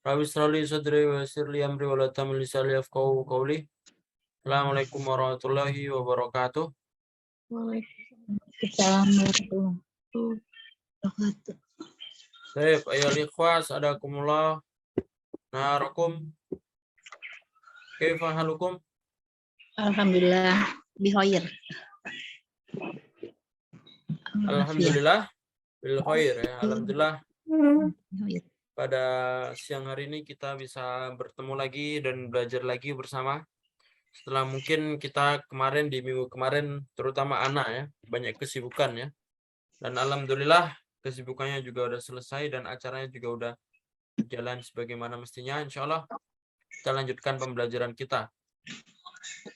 Rabbi israh li sadri wa yassir li amri wa la tamil lisani yafqahu qawli. Assalamualaikum warahmatullahi wabarakatuh. Waalaikumsalam warahmatullahi wabarakatuh. Baik, ayol ikhwas, adakumullah. Narakum. Kaifa halukum? Alhamdulillah bikhair. Alhamdulillah bil khair ya. Alhamdulillah Bikhair. pada siang hari ini kita bisa bertemu lagi dan belajar lagi bersama. Setelah mungkin kita kemarin di minggu kemarin terutama anak ya, banyak kesibukan ya. Dan alhamdulillah kesibukannya juga udah selesai dan acaranya juga udah berjalan sebagaimana mestinya. Insya Allah kita lanjutkan pembelajaran kita.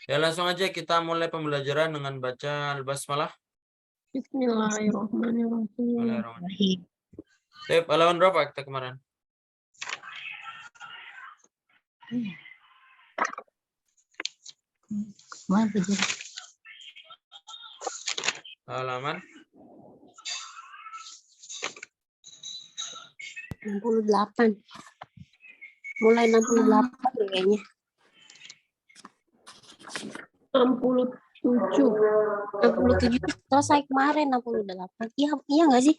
Ya langsung aja kita mulai pembelajaran dengan baca Al-Basmalah. Bismillahirrahmanirrahim. Baik, halaman berapa kita kemarin? Mana belajar? Halaman 68. Mulai 68 kayaknya. 67. 67 selesai kemarin 68. Iya enggak sih?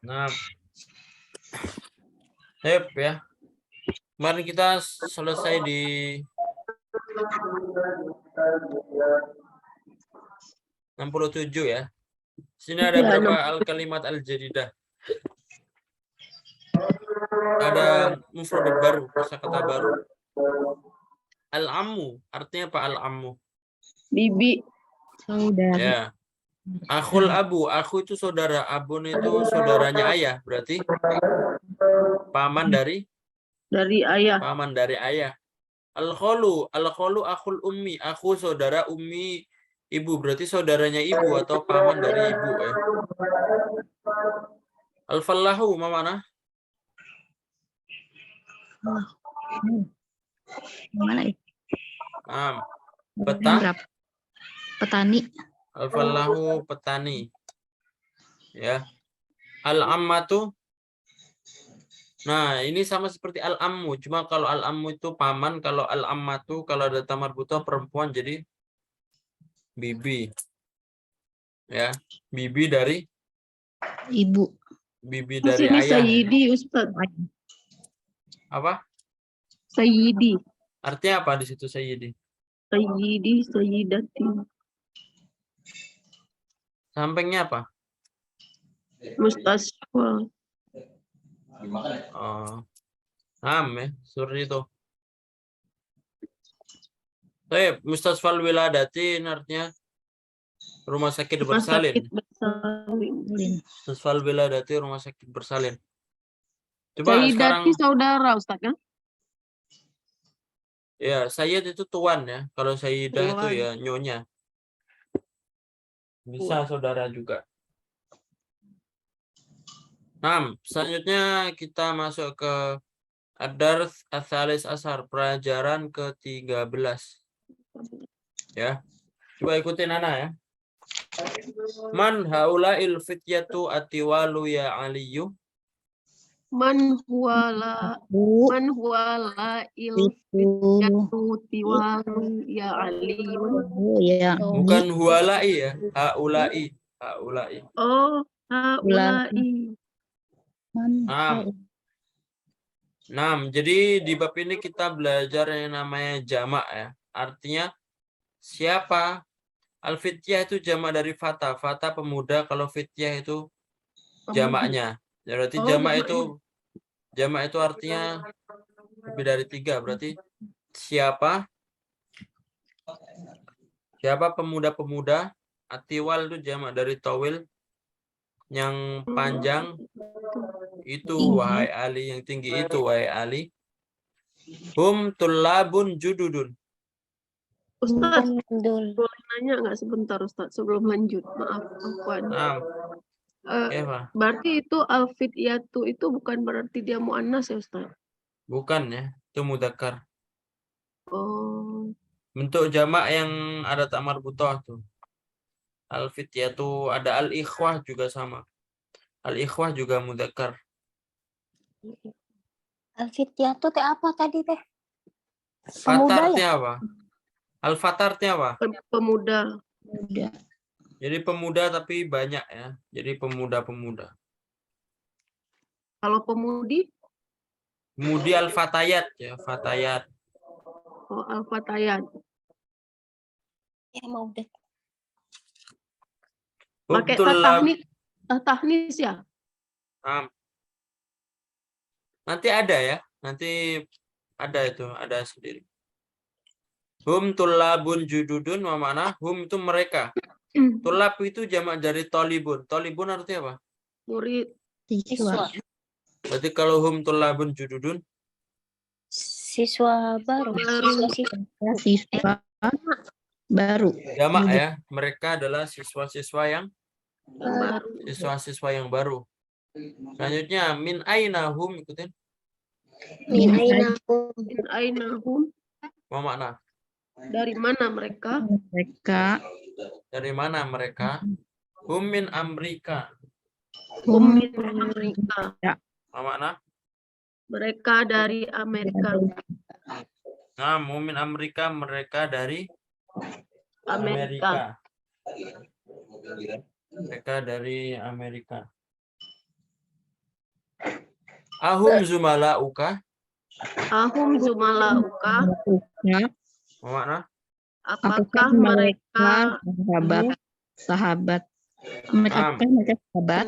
Nah, baik ya. Kemarin kita selesai di (67) ya. Sini ada berapa al-kalimat al-jadidah? Ada mufrad baru, kosakata baru. Al-ammu, artinya apa al-ammu? Bibi. Saudara. Ya. Akhul abu, aku itu saudara, abun itu saudaranya ayah, berarti paman dari Ayah. paman dari ayah. Al-kholu akhul ummi, aku saudara ummi ibu, berarti saudaranya ibu atau paman dari ibu ya. Al-fallahu mana? Mana itu? Petani. Al-fallahu petani. Ya. Al-ammatu. Nah, ini sama seperti al-ammu, cuma kalau al-ammu itu paman, kalau al-ammatu kalau ada tamar butuh perempuan jadi bibi. Ya, bibi dari Ibu. bibi Di dari sini ayah. Sayyidi Ustaz. Apa? Sayyidi. Artinya apa di situ Sayyidi? Sayyidi, Sayyidati. Sampingnya apa? Mustasfa. Oh. Ya, seperti itu. Baik, Mustasfal Wiladatin artinya rumah sakit bersalin. Mustasfal Wiladati rumah sakit bersalin. Coba Sayyidati sekarang saudara Ustaz kan? ya, Sayyid itu tuan ya. Kalau Sayyidah itu Tuan. ya nyonya. Bisa saudara juga. Nah, selanjutnya kita masuk ke Ad-Darts Ats-Tsalis Asyar, pelajaran ke-13. Ya. Coba ikutin Nana ya. Man haula'il fityatu atiwalu ya Aliyu. Man huwala ilfiyatu tiwalu ya aliyun. Ya. Bukan huwala'i ya. Haula'i. Haula'i. Oh, haulai. Jadi di bab ini kita belajar yang namanya jamak ya. Artinya siapa? Al-fityah itu jamak dari fata. Fata pemuda, kalau fityah itu jamaknya. Berarti jamak itu artinya lebih dari 3. Berarti siapa pemuda-pemuda. Atiwal itu jamak dari tawil, yang panjang itu wahai Ali, yang tinggi itu wahai Ali. Hum tullabun jududun. Ustaz, boleh nanya nggak sebentar Ustaz sebelum lanjut? Maaf, Afwan. Berarti itu al-fityatu itu bukan berarti dia muannas ya Ustaz? Bukan ya, itu mudzakkar. Oh. Bentuk jamak yang ada tak marbutah tuh. Al-fityatu, ada al-ikhwah juga sama. Al-ikhwah juga mudzakkar. Al-Fityatu teh apa tadi teh? Fata Pemuda ya? artinya apa? Al-fata artinya apa? Pemuda. Muda. Jadi pemuda tapi banyak ya. Jadi pemuda-pemuda. Kalau pemudi, Pemudi al-fatayat ya, fatayat. oh, al-fatayat. Ya mau deh. Pakai Hubtulab. tahnis ya? Nanti ada ya. Nanti ada itu, ada sendiri. Hum tullabun jududun, mana? Hum itu mereka. Tulab itu jamak dari tolibun. Tolibun artinya apa? Murid. Siswa. Berarti kalau hum tullabun jududun, Siswa baru. Siswa-siswa. Siswa baru. jamak Muda. ya. Mereka adalah siswa-siswa yang Baru. yang baru. Selanjutnya min aina hum, ikutin. Min aina hum. Min aina hum? Apa makna? Dari mana mereka? Mereka Dari mana mereka? Hum min Amerika. Hum min Amerika. Apa makna? Mereka dari Amerika. Nah, hum min Amerika, mereka dari Amerika. Mereka dari Amerika. Ahum zumalauka. Ahum zumalauka. Apa makna? Apakah mereka sahabat? Mereka sahabat.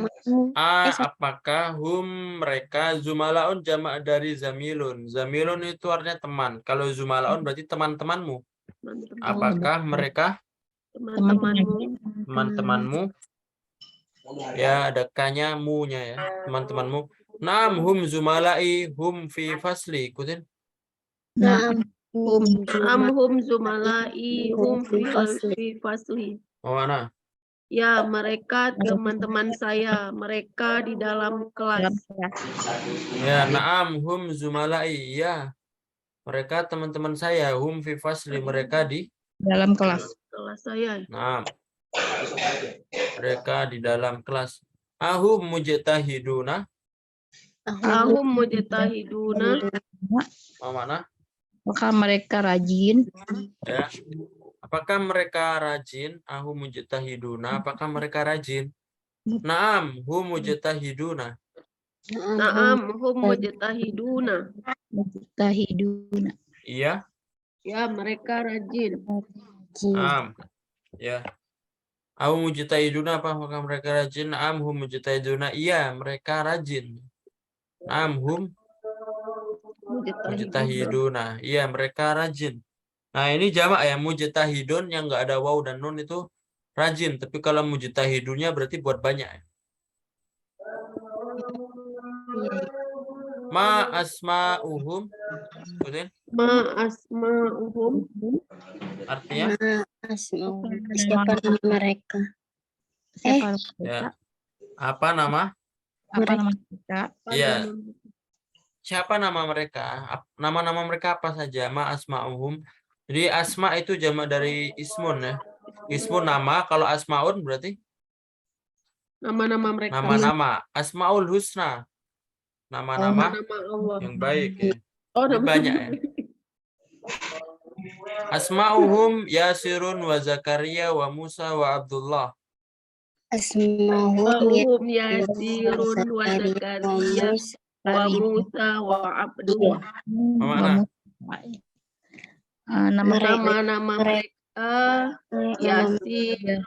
Apakah hum mereka zumalaun jamak dari zamilun. Zamilun itu artinya teman. Kalau zumalaun berarti teman-temanmu. Apakah mereka teman-temanmu? Ya, ada kanya mu-nya ya. Teman-temanmu. Naam hum zumalai hum fi fasli. Ikutin. Hum zumalai hum fi fasli. Oh, mana? Ya, mereka teman-teman saya. Mereka di dalam kelas. Ya, naam hum zumalai. Ya. Mereka teman-teman saya. Hum fi fasli. Mereka di Dalam kelas. Kelas saya. Naam. Mereka di dalam kelas. Ahum mujtahiduna. Ahum mujtahiduna. Apa makna? Apakah mereka rajin? Ya. Apakah mereka rajin? Ahum mujtahiduna. Apakah mereka rajin? Naam, hum mujtahiduna. Naam hum mujtahiduna. Mujtahiduna. Iya. Ya, mereka rajin. Naam. Ya. Ahum mujtahiduna, apakah mereka rajin? Naam, hum mujtahiduna. Iya, mereka rajin. Naam, hum mujtahiduna. Iya, mereka rajin. Nah, ini jamak ya, mujtahidun yang enggak ada waw dan nun itu rajin, tapi kalau mujtahidunnya berarti buat banyak ya. Ma asma'uhum. Ikutin. Ma asma'uhum. Artinya Siapa nama mereka? Siapa ya. Apa nama? mereka? Iya. Siapa nama mereka? Nama-nama mereka apa saja? Ma asma'uhum. Jadi asma itu jamak dari ismun ya. Ismun nama, kalau asmaun berarti Nama-nama mereka. nama-nama. Asmaul husna. Nama-nama Nama Allah. yang baik ya. Oh, Ini nama banyak ya. Asma'uhum Yasirun wa Zakaria wa Musa wa Abdullah. Asma'uhum Yasirun wa Zakaria wa Musa wa Abdullah. Mana? Nama-nama mereka Yasir,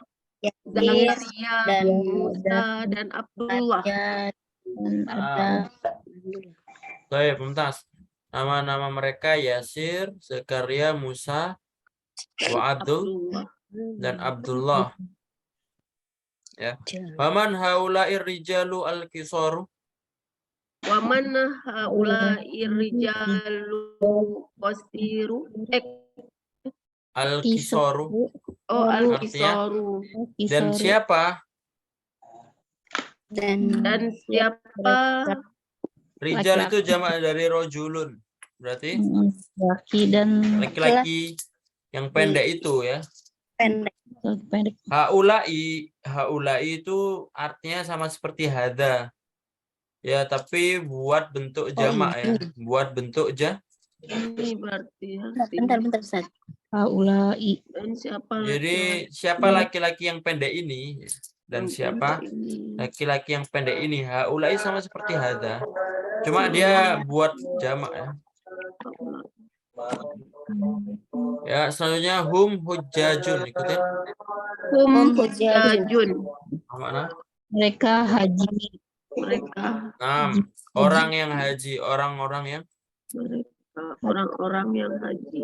Zakaria, dan Musa dan Abdullah. Baik, Mumtaz. Nama-nama mereka Yasir, Zakaria, Musa, wa Abdul dan Abdullah. Ya. Waman haula'ir rijalu al-kisaru. Waman haula'ir rijalu qasiru. Al-kisaru. Oh, al-kisaru. Dan siapa? Dan siapa? Rijal itu jamak dari rojulun. Berarti laki dan laki-laki yang pendek itu ya. pendek. Haulai itu artinya sama seperti hada. Ya, tapi buat bentuk jamak ya. Buat bentuk Ini berarti Bentar, Ustaz. Haulai. dan siapa Jadi siapa laki-laki yang pendek ini dan siapa laki-laki yang pendek ini? Haulai sama seperti hadza. Cuma dia buat jamak ya. Ya, selanjutnya hum hujjajun, ikutin. Hum hujjajun. hujjajun. Apa mana? Mereka haji. Mereka Orang yang haji, orang-orang yang orang-orang yang haji.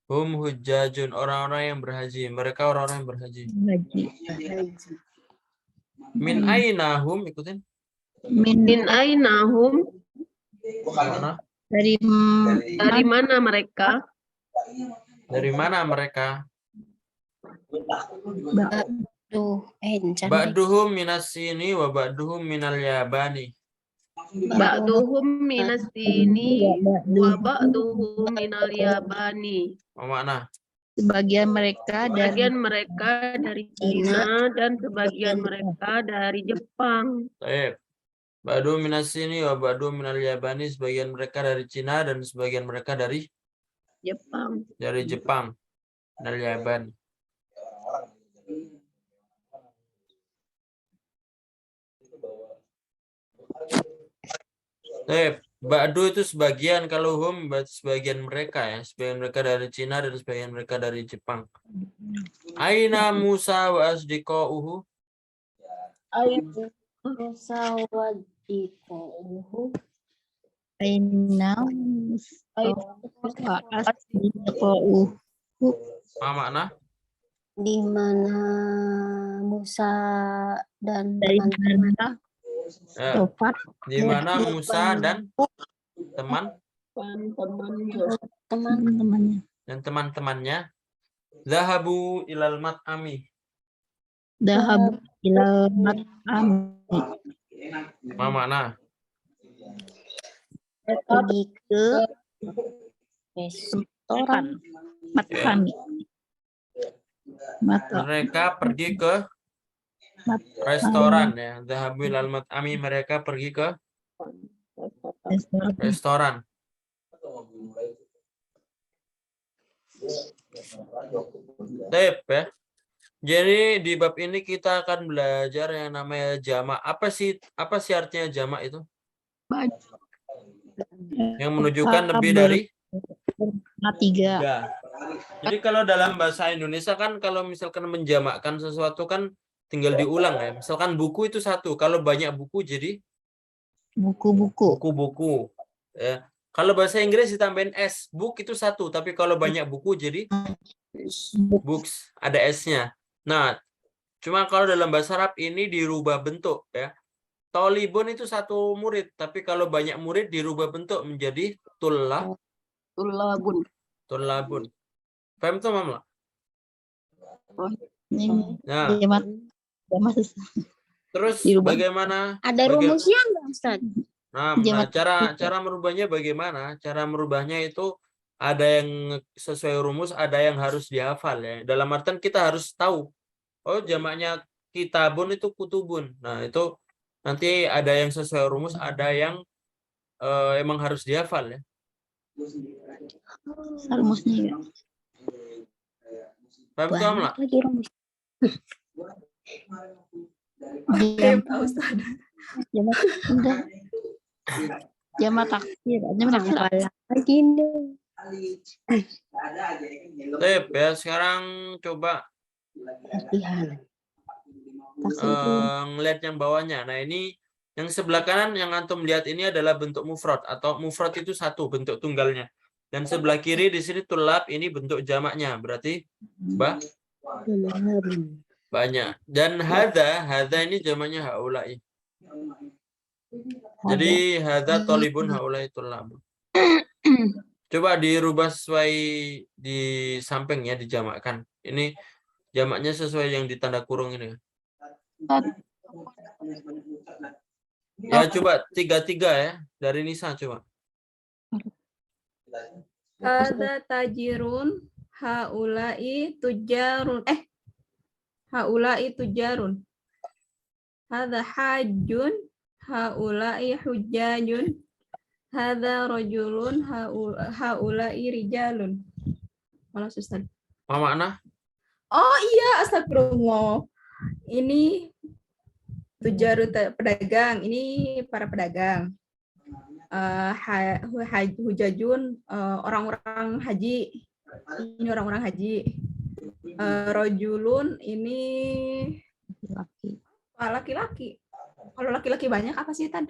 hum hujjajun, orang-orang yang berhaji. Mereka orang-orang yang berhaji. Haji. Min aina hum, ikutin. Min aina hum, Mana? Dari dari mana mereka? Dari mana mereka? Ba'duhum minas sini wa ba'duhum minal yabani. Ba'duhum minas sini wa ba'duhum minal yabani. Apa makna? sebagian mereka dari Sebagian mereka dari Cina dan sebagian mereka dari Jepang. Baik. Ba'duhum minas sini wa ba'duhum minal yabani, sebagian mereka dari Cina dan sebagian mereka dari Jepang. Jepang. Minal yaban. Ba'du itu sebagian, kalau hum sebagian mereka ya, sebagian mereka dari Cina dan sebagian mereka dari Jepang. Aina Musa wa asdiqauhu. Aina Musa wa asdiqauhu. Aina asdiqauhu. Apa makna? Di mana Musa dan Dari teman-teman. mana Ya. Tofat Di mana Musa dan teman-temannya. teman-temannya zahabu ilal mat'ami. Dahab ila mat'am. Apa makna? Pergi ke restoran. Mat'ami. Mereka pergi ke restoran ya. Zahabu ilal mat'ami, mereka pergi ke restoran. Tip ya. Jadi di bab ini kita akan belajar yang namanya jamak. Apa sih artinya jamak itu? Yang menunjukkan lebih dari 3. Jadi kalau dalam bahasa Indonesia kan kalau misalkan menjamakkan sesuatu kan tinggal diulang ya. Misalkan buku itu 1, kalau banyak buku jadi Buku-buku. buku-buku. Ya. Kalau bahasa Inggris ditambahin S, book itu 1, tapi kalau banyak buku jadi books, ada S-nya. Nah, cuma kalau dalam bahasa Arab ini dirubah bentuk ya. Tolibun itu 1 murid, tapi kalau banyak murid dirubah bentuk menjadi Tulabun. Paham tuh, Mama? Ini Nah, jamak terus dirubah. bagaimana? Ada rumusnya enggak, Ustaz? Nah, cara merubahnya bagaimana? Cara merubahnya itu ada yang sesuai rumus, ada yang harus dihafal ya. Dalam artian kita harus tahu. Oh, jamaknya kitabun itu kutubun. Nah, itu nanti ada yang sesuai rumus, ada yang emang harus dihafal ya. Rumusnya ya. Paham tuh, Amla? Lagi rumus. Jamak taksir. Lagi nih. Tip ya, sekarang coba Latihan. ngeliat yang bawahnya. Nah, ini yang sebelah kanan yang antum lihat ini adalah bentuk mufrad, atau mufrad itu 1 bentuk tunggalnya. Dan sebelah kiri di sini tulab, ini bentuk jamaknya, berarti banyak. Dan hadza ini jamaknya haulai. Jadi hadza talibun haulai tulab. Coba dirubah sesuai di samping ya, dijamakkan. Ini jamaknya sesuai yang di tanda kurung ini. Ya, coba 3-3 ya. Dari Nisa coba. Hadza tajirun, haulai tujarun. Haulai tujarun. Hadza hajjun, haula'i hujjajun. Hadza rajulun, haula'i rijalun. Malas Ustaz. Apa makna? Oh iya, astagfirullah. Ini pedagang, ini para pedagang. Hujajun, orang-orang haji. Ini orang-orang haji. Rojulun, ini Laki. laki-laki. Kalau laki-laki banyak apa sih, Tan?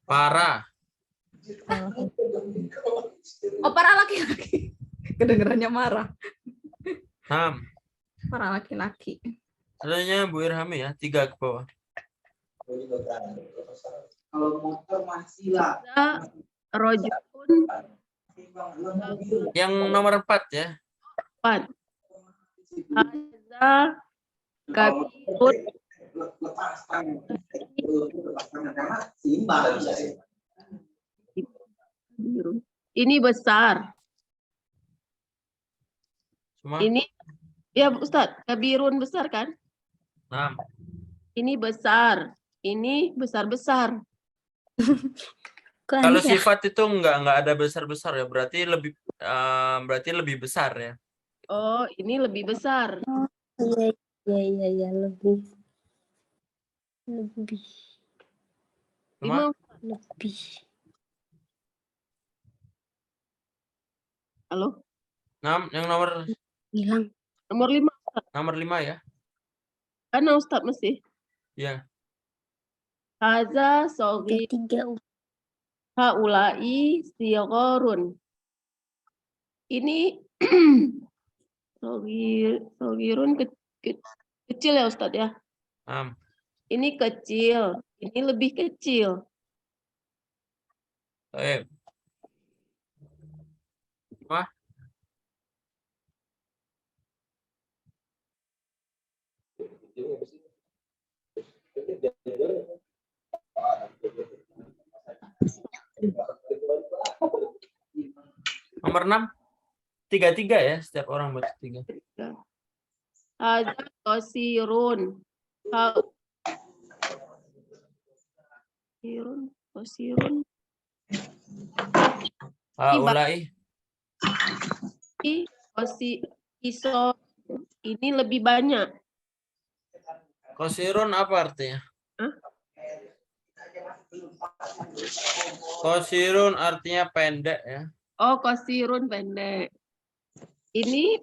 Para. Oh, para laki-laki. Kedengerannya marah. Nam. Para laki-laki. Adanya Bu Irhami ya, 3 ke bawah. Kalau motor masih lah. Rojulun Yang nomor 4 ya. 4. Hadza kabirun. Lepas tangan. Karena seimbang bisa sih. Ini besar. Semua. Ini ya Ustadz, kabirun besar kan? Nam. Ini besar. Ini besar-besar. Kalau sifat itu enggak ada besar-besar ya, berarti lebih besar ya. Oh, ini lebih besar. Iya, lebih. Cuma Lebih. Halo? Nam, yang nomor Hilang. Nomor 5. nomor 5 ya. Karena Ustadz masih. Ya. Haza sogi 3. haulai sigharun. Ini sogirun kecil ya Ustadz ya. Nam. Ini kecil. Ini lebih kecil. Baik. Wah. Nomor 6. 3-3 ya, setiap orang baca 3. Haza qasirun. Qasirun. Haulai. Ini lebih banyak. Qasirun apa artinya? Hah? Qasirun artinya pendek ya. Oh, qasirun pendek. Ini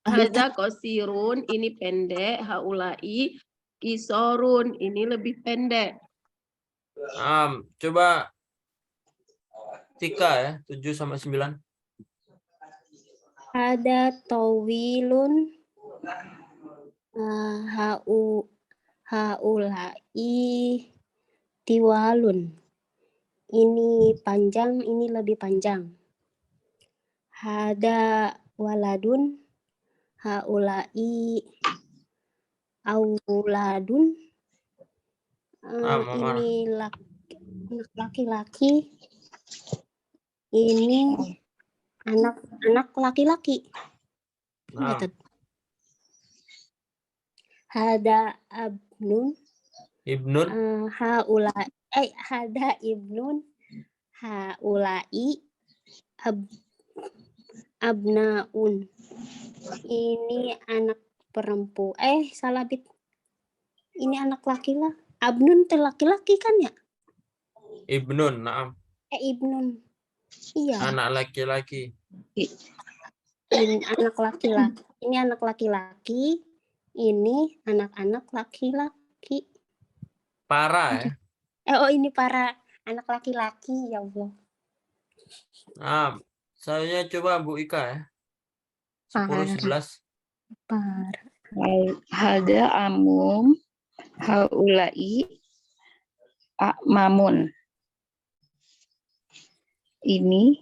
haza qasirun, ini pendek. Haulai kisorun, ini lebih pendek. Coba Tika ya, 7 sampai 9. Ada tawilun. Haulai tiwalun. Ini panjang, ini lebih panjang. Hada waladun. Haulai auladun. Ini laki-laki. Ini anak laki-laki. Gitu. Hada abnun. Ibnun. Hada ibnun. Haulai abnaun. Ini anak perempuan. Salah bit. Ini anak laki-laki. Abnun itu laki-laki kan ya? Ibnun, naam. Ibnun. Iya. Anak laki-laki. Ini anak laki-laki. Ini anak laki-laki. Ini anak-anak laki-laki. Para ya. Ini para anak laki-laki, ya Allah. Saya coba Bu Ika ya. 10-11. Para. Hada amum. Haulai mamun. Ini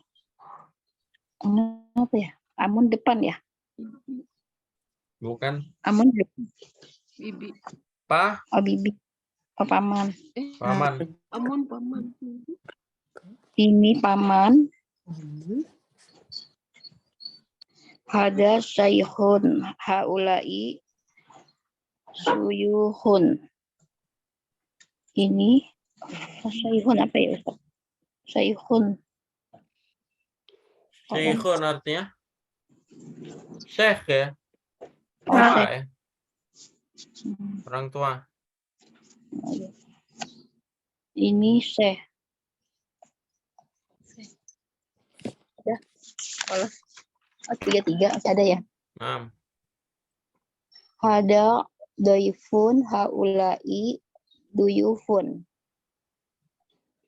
apa ya? Amun depan ya? Bukan. Amun depan. Bibi. Pa. Oh, bibi. Oh, paman. Paman. Amun paman. Ini paman. Hada syaikhun haulai Suyuhun. Ini sayuhun apa ya Ustaz? Sayuhun. Syekhun artinya syekh ya. Oh, Bapak syekh. ya. Orang tua. Ini syekh. Ada. Kalau tiga masih ada ya. Nah, Hada daifun haulai duyufun.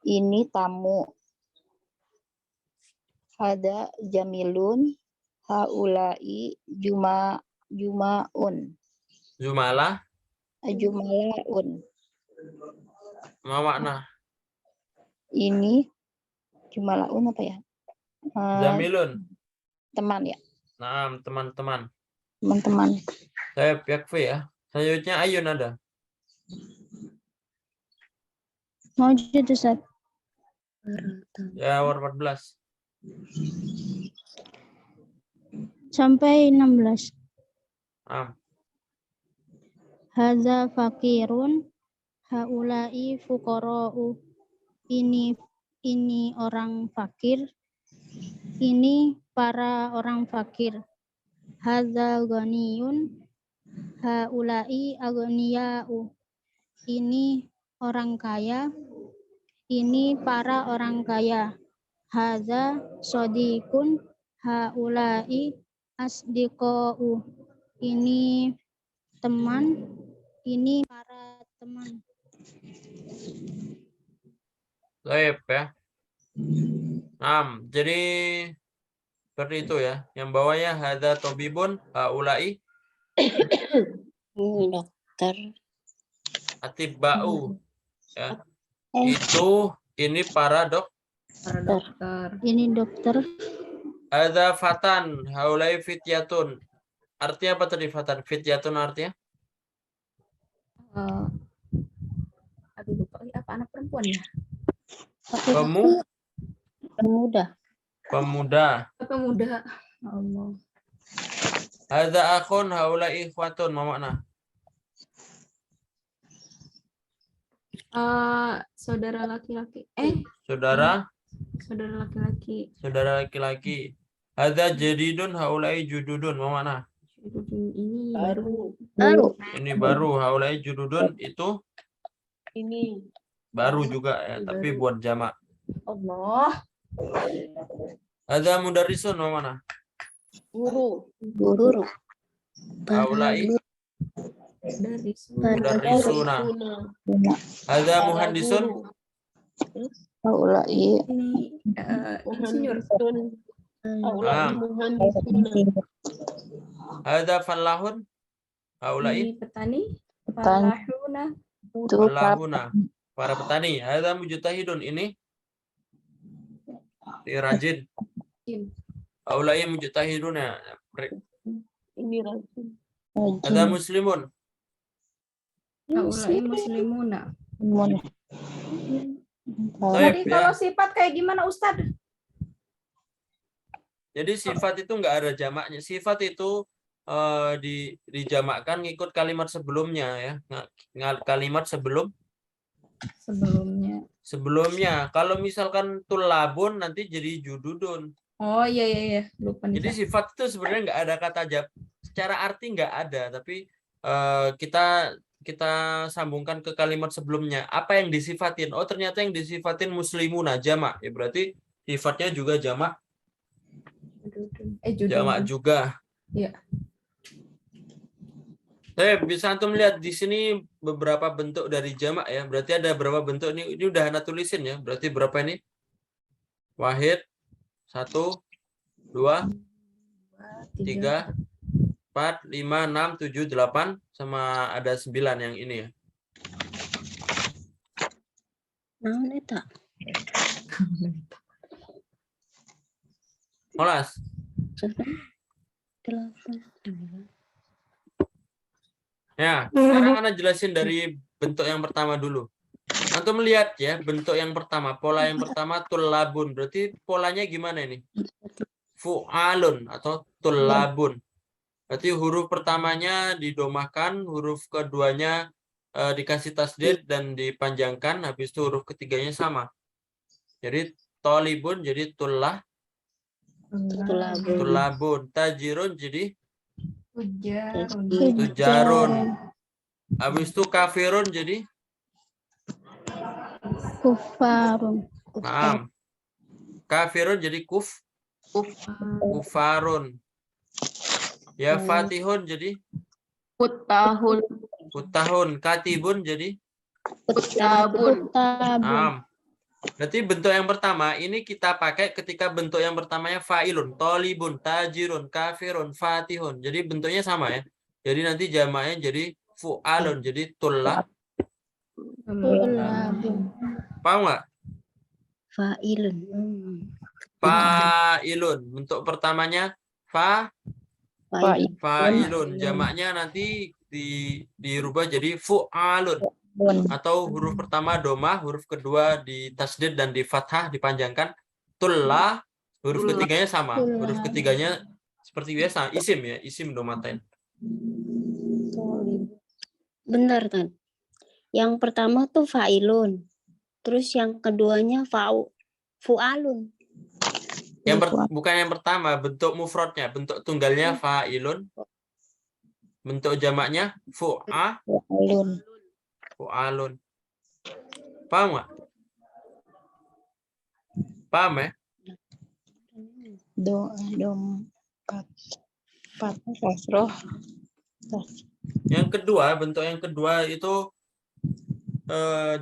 Ini tamu. Hada jamilun haulai jumaun. Jumalah Jumalaun. ma makna Ini jumalaun apa ya? jamilun. Teman ya, Nah, teman-teman. teman-teman. Saya yakfi ya. Selanjutnya ayun ada. Mawjud Ustaz. Ya, war 14. Sampai 16. Nah, Hadza fakirun, haulai fuqara'u. Ini orang fakir. Ini para orang fakir. Hadza ghaniyun, haulai aghniya'u. Ini orang kaya. Ini para orang kaya. Hadza sodiqun, haulai asdiqa'u. Ini teman. Ini para teman. baik ya. Nah, jadi seperti itu ya. Yang bawahnya hadza tabibun haulai Ini dokter. atibba'u ya. Itu ini para Para dokter. Ini dokter. hadza fatan haulai fityatun. Artinya apa tadi fatan? Fityatun artinya? Aduh lupa lagi, apa anak perempuan ya? Pemuda. Pemuda. Pemuda. Allah. Hadza akhun haulai ikhwatun, ma makna? Saudara laki-laki. Saudara Saudara laki-laki. saudara laki-laki. Hadza jadidun haulai jududun, ma makna? Ini baru. Ini baru haulai jududun itu Ini. baru juga ya, tapi buat jamak. Allah. Hadza mudarrisun, ma makna? Guru. Haulai Dari mudarrisuna. Hadza muhandisun. Haulai ini insinyur. Hadza fallahun. Haulai Ini petani. Petani. Falahuna. itu fallahuna. Para petani. Hadza mujtahidun, ini rajin. Haulai mujtahiduna. Ini rajin. Hadza muslimun. Haulai muslimuna. Baik, Tadi ya. kalau sifat kayak gimana Ustadz? Jadi sifat itu enggak ada jamaknya. Sifat itu dijamakkan ngikut kalimat sebelumnya ya. Kalimat sebelumnya. Kalau misalkan tulabun nanti jadi jududun. Oh iya. Lupa nih. Jadi sifat itu sebenarnya enggak ada kata secara arti enggak ada, tapi kita sambungkan ke kalimat sebelumnya. Apa yang disifatin? Oh, ternyata yang disifatin muslimuna jamak. Ya berarti sifatnya juga jamak. Jamak juga. Iya. Bisa antum lihat di sini beberapa bentuk dari jamak ya. Berarti ada berapa bentuk ini? Ini udah Hana tulisin ya. Berarti berapa ini? Wahid, 1, 2, 3, 4, 5, 6, 7, 8, sama ada 9 yang ini ya. Naon eta? Molas. 8. Ya, sekarang Ana jelasin dari bentuk yang pertama dulu. Antum melihat ya, bentuk yang pertama, pola yang pertama tulabun. Berarti polanya gimana ini? Fu'alun atau tulabun. Berarti huruf pertamanya didomahkan, huruf keduanya dikasih tasdid dan dipanjangkan, habis itu huruf ketiganya sama. Jadi tolibun jadi tullah, tulabun, tajirun jadi Ujarun. tujarun. Habis itu kafirun jadi Kufarun. naam. Kafirun jadi kufarun. Ya fatihun jadi Putahun. kutahun. Katibun jadi Kutabun. Tabun. naam. Berarti bentuk yang pertama ini kita pakai ketika bentuk yang pertamanya fa'ilun, tolibun, tajirun, kafirun, fatihun. Jadi bentuknya sama ya. Jadi nanti jamaknya jadi fu'alun, jadi tullah. Tulabun. Paham nggak? Fa'ilun. Fa'ilun. Bentuk pertamanya fa'ilun. Jamaknya nanti dirubah jadi fu'alun. Atau huruf pertama domah, huruf kedua di tasdid dan di fathah dipanjangkan. Tullah. Huruf ketiganya sama. Huruf ketiganya seperti biasa, isim ya, isim domatain. Benar kan? Yang pertama tuh fa'ilun. Terus yang keduanya fu'alun. Bukan yang pertama, bentuk mufradnya, bentuk tunggalnya fa'ilun. Bentuk jamaknya fu'alun. Paham nggak? Paham ya? Yang kedua, bentuk yang kedua itu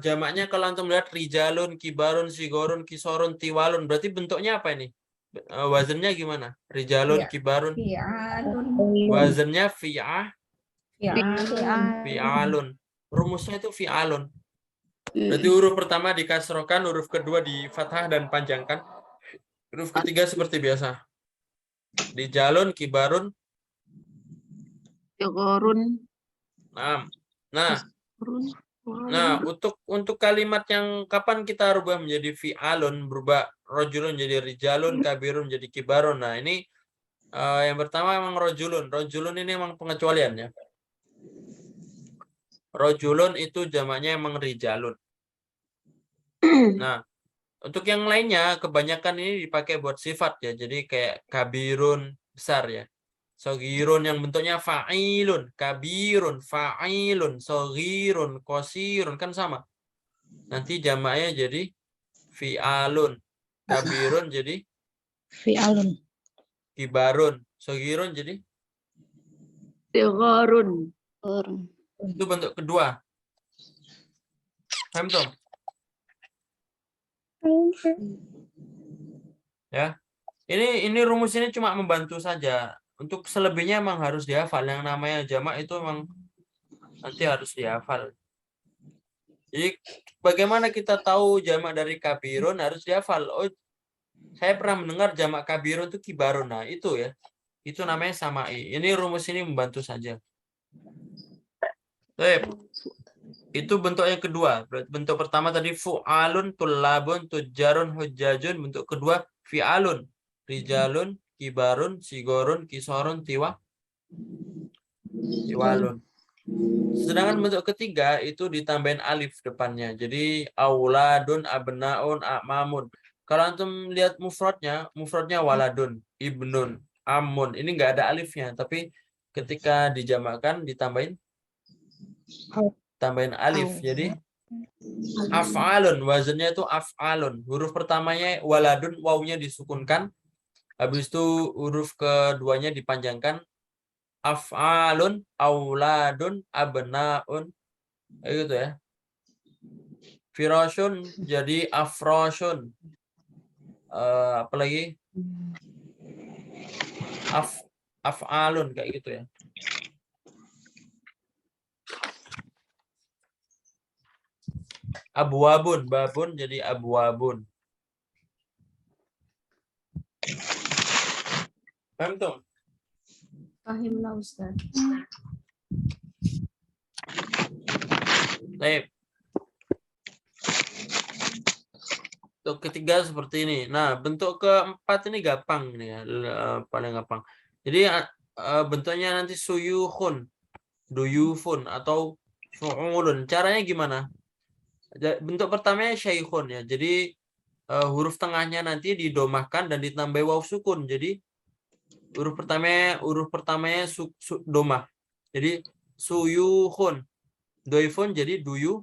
jamaknya kalau antum lihat rijalun, kibarun, sigorun, kisorun, tiwalun. Berarti bentuknya apa ini? Wazannya gimana? Rijalun, Iya. kibarun. Fi'alun. Wazannya fi'alun. Fi'alun. Rumusnya itu fi'alun. Berarti huruf pertama dikasrokan, huruf kedua di fathah dan panjangkan. Huruf ketiga seperti biasa. Rijalun, kibarun. Sigorun. Nah, untuk kalimat yang kapan kita rubah menjadi fi'alun, berubah rojulun jadi rijalun, kabirun jadi kibarun. Nah, ini yang pertama memang rojulun. Rojulun ini memang pengecualian ya. Rojulun itu jamaknya emang rijalun. Nah, untuk yang lainnya kebanyakan ini dipakai buat sifat ya. Jadi kayak kabirun besar ya. Sogirun yang bentuknya fa'ilun, kabirun, fa'ilun, sogirun, kosirun kan sama. Nanti jamaknya jadi fi'alun, kabirun jadi Fi'alun. kibarun, sogirun jadi Sigorun. itu bentuk kedua. Paham tuh? Ya. Ini rumus ini cuma membantu saja. Untuk selebihnya emang harus dihafal. Yang namanya jamak itu emang nanti harus dihafal. Jadi bagaimana kita tahu jamak dari kabirun harus dihafal. Oh, saya pernah mendengar jamak kabirun itu kibarun. Nah, itu ya. Itu namanya sama'i. Ini rumus ini membantu saja. Itu bentuk yang kedua. Bentuk pertama tadi fu'alun, tullabun, tujarun, hujjajun. Bentuk kedua fi'alun, rijalun, kibarun, sigorun, kisorun, tiwalun. Sedangkan bentuk ketiga itu ditambahin alif depannya. Jadi auladun, abnaun, a'mamun. Kalau antum lihat mufradnya waladun, ibnun, amun. Ini enggak ada alifnya, tapi ketika dijamakkan ditambahin alif. Jadi af'alun, wazannya itu af'alun. Huruf pertamanya waladun, wawunya disukunkan. Habis itu huruf keduanya dipanjangkan. Af'alun, auladun, abnaun. Kayak gitu ya. Firashun jadi afroshun. Apalagi af'alun kayak gitu ya. Abwabun, babun jadi abwabun. Paham tuh? Pahimlah Ustaz. Baik. Bentuk ketiga seperti ini. Nah, bentuk keempat ini gampang nih ya, paling gampang. Jadi bentuknya nanti suyukhun, duyufun atau fu'ulun. Caranya gimana? Bentuk pertamanya syaikhun ya. Jadi huruf tengahnya nanti didomahkan dan ditambah waw sukun. Jadi huruf pertamanya domah. Jadi suyukhun. Doifun jadi Duyufun.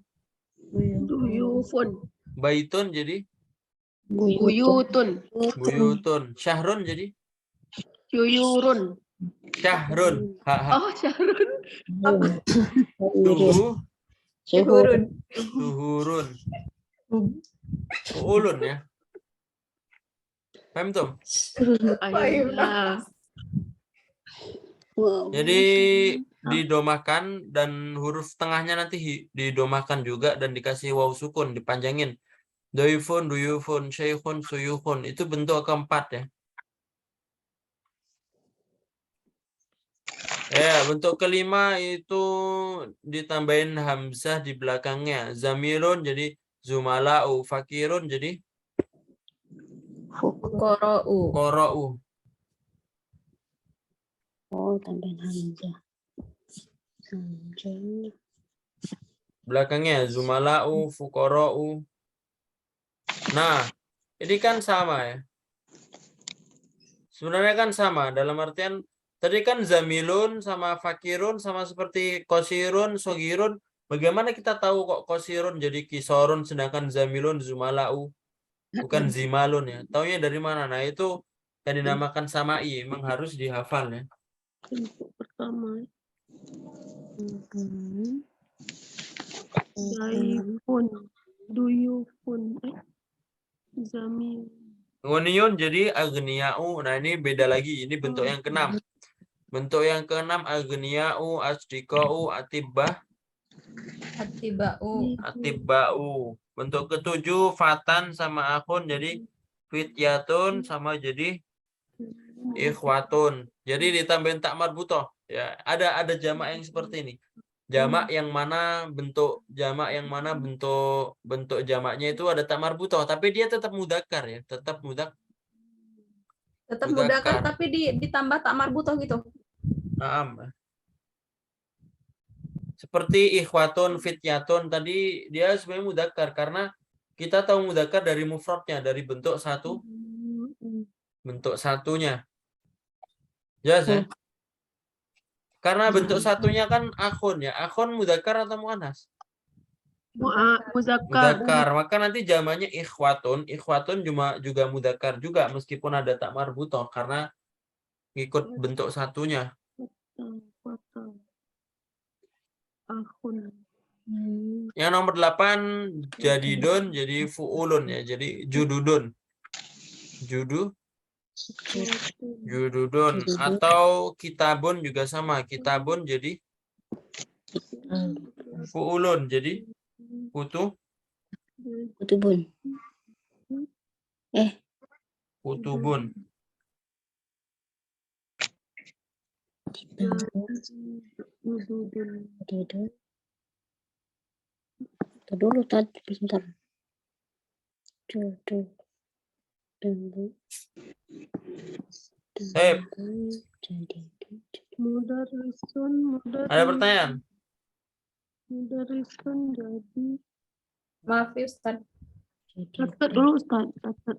baitun jadi Buyutun. buyutun. Syahrun jadi Yuyurun. syahrun. Ha. Oh, Syahrun. Suhu Syuhurun. suhurun. Ulun ya. Paham tuh? Ayolah. Wow. Jadi didomahkan dan huruf tengahnya nanti didomahkan juga dan dikasih waw sukun, dipanjangin. Doifun, duyufun, syekhun, suyukhun. Itu bentuk keempat ya. Ya, bentuk kelima itu ditambahin hamzah di belakangnya. Zamilun jadi zumala'u, fakirun jadi Fuqara'u. qara'u. Oh, tambahin hamzah. Hamzah. Belakangnya zumala'u, fuqara'u. Nah, ini kan sama ya. Sebenarnya kan sama dalam artian tadi kan zamilun sama fakirun sama seperti kosirun, sogirun. Bagaimana kita tahu kok kosirun jadi kisorun sedangkan zamilun zumala'u bukan zimalun ya? Taunya dari mana? Nah, itu yang dinamakan sama'i, memang harus dihafal ya. Bentuk pertama. Mhm. Zaifun. Duyufun. Zamil. Ghaniyun jadi aghniya'u. Nah, ini beda lagi. Ini bentuk yang keenam. Bentuk yang keenam aghniya'u, asdiqa'u, atibbah, Atiba'u. atibba'u. Bentuk ketujuh fatan sama akhun jadi fityatun sama jadi ikhwatun. Jadi ditambahin tak marbutoh. Ya, ada jamak yang seperti ini. Jamak yang mana bentuk jamaknya itu ada tak marbutoh, tapi dia tetap mudzakkar ya, tetap Tetap Mudzakkar. mudzakkar tapi ditambah tak marbutoh gitu. Naam. Seperti ikhwatun, fityatun tadi dia sebenarnya mudzakkar karena kita tahu mudzakkar dari mufradnya, dari bentuk satunya. Jelas ya? Karena bentuk satunya kan akhun ya. Akhun mudzakkar atau muannas? Muzakkar. Mudzakkar. Maka nanti jamaknya ikhwatun. Ikhwatun juga mudzakkar juga meskipun ada tak marbutoh karena ngikut bentuk satunya. Akhun. Yang nomor 8 jadidun jadi fuulun ya. Jadi jududun. Jududun atau kitabun juga sama. Kitabun jadi fuulun jadi Kutubun. kutubun. Tidur. Itu dulu tadi sebentar. Duduk. Dulu. Sip. Mudarrisun. Ada pertanyaan? Mudarrisun jadi. Maaf ya Ustaz. Catat dulu Ustaz. Catat.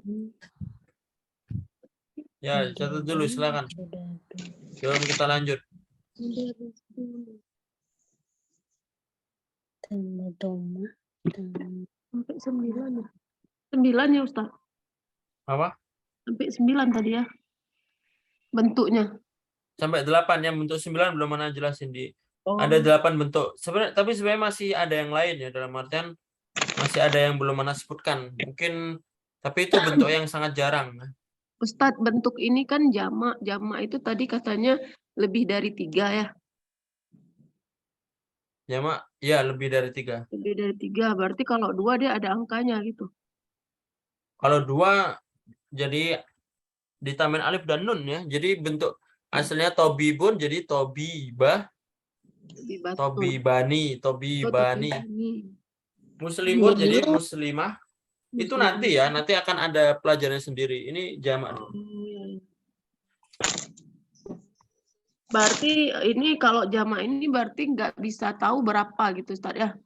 Ya, catat dulu silakan. Sebelum kita lanjut. Mudarrisun. Tambah doma. Sampai 9 ya. 9 ya Ustaz. Apa? Sampai 9 tadi ya. Bentuknya. Sampai 8 yang bentuk 9 belum mana jelasin di Oh. ada 8 bentuk. Tapi sebenarnya masih ada yang lain ya, dalam artian masih ada yang belum mana sebutkan. Mungkin tapi itu bentuk yang sangat jarang. Ustadz, bentuk ini kan jamak. Jamak itu tadi katanya lebih dari 3 ya. Jamak ya lebih dari 3. Lebih dari 3. Berarti kalau 2 dia ada angkanya gitu. Kalau 2 jadi ditambahin alif dan nun ya. Jadi bentuk aslinya tobibun jadi tobibah, tobibani, tobibani. Muslimun jadi muslimah. Itu nanti ya, nanti akan ada pelajaran sendiri. Ini jamak. Berarti ini kalau jamak ini berarti nggak bisa tahu berapa gitu Ustaz ya?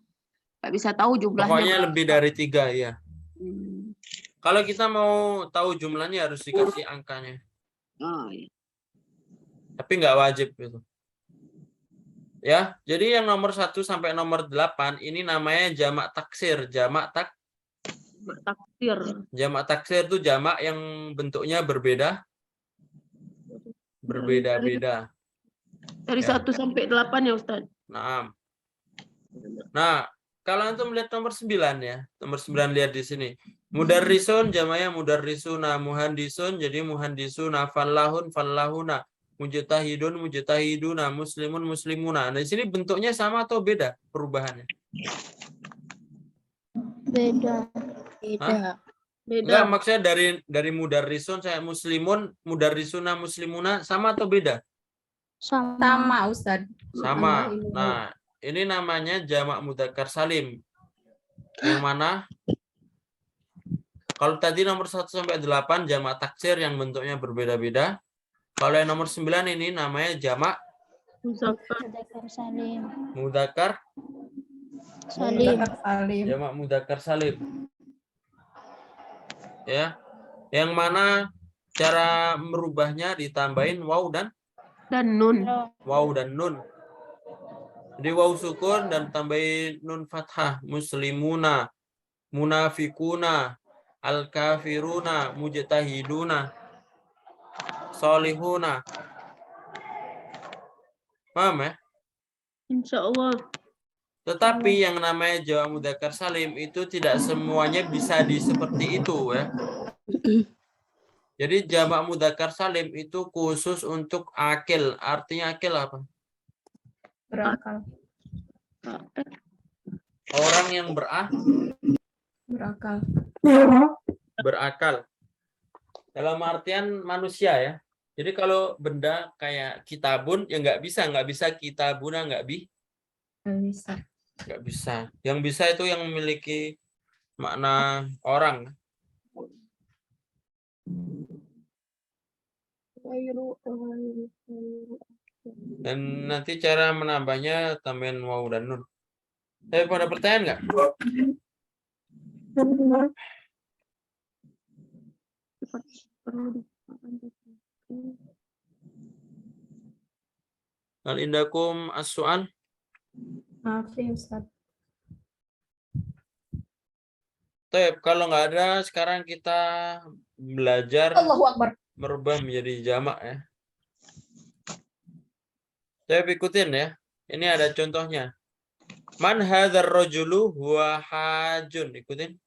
Nggak bisa tahu jumlahnya Pokoknya berapa. lebih dari 3 ya. Hmm. Kalau kita mau tahu jumlahnya harus dikasih angkanya. Oh, iya. Tapi nggak wajib gitu. Ya, jadi yang nomor 1 sampai nomor 8 ini namanya jamak taksir. Jamak Taksir. itu jamak yang bentuknya berbeda. Berbeda-beda. Dari Ya. 1 sampai 8 ya Ustaz. Nah, kalau antum lihat nomor 9 ya. Nomor 9 lihat di sini. Mudarrisun jamaknya mudarrisuna, muhandisun jadi muhandisuna, fallahun fallahuna, mujtahidun mujtahiduna, muslimun muslimuna. Nah, di sini bentuknya sama atau beda perubahannya? Beda. Hah? Beda. Enggak, maksudnya dari mudarrisun saya muslimun, mudarrisuna muslimuna sama atau beda? Sama. Sama, Ustadz. Sama. Nah, ini namanya jamak mudzakkar salim. Yang mana? Kalau tadi nomor 1 sampai 8 jamak taksir yang bentuknya berbeda-beda. Kalau yang nomor 9 ini namanya jamak Mudzakkar salim. mudzakkar Salim. Salim. jamak mudzakkar salim. Ya. Yang mana cara merubahnya ditambahin waw dan nun. nun. Jadi waw sukun dan tambahin nun fathah. Muslimuna, munafikuna, al-kafiruna, mujtahiduna, solihuna. Paham ya? Insya Allah. Tetapi yang namanya jamak mudzakkar salim itu tidak semuanya bisa seperti itu ya. Jadi jamak mudzakkar salim itu khusus untuk akil. Artinya akil apa? Berakal. Orang yang Berakal. berakal. Dalam artian manusia ya. Jadi kalau benda kayak kitabun ya nggak bisa kitabuna nggak Bisa. Yang bisa itu yang memiliki makna orang. Dan nanti cara menambahnya tambahin waw dan nun. Tapi pada pertanyaan nggak? Hal indakum as-su'al? Maaf ya, Ustadz. Kalau nggak ada, sekarang kita belajar Allahu Akbar. merubah menjadi jamak ya. Ikutin ya. Ini ada contohnya. Man hadzal rajulu huwa hajun. Ikutin.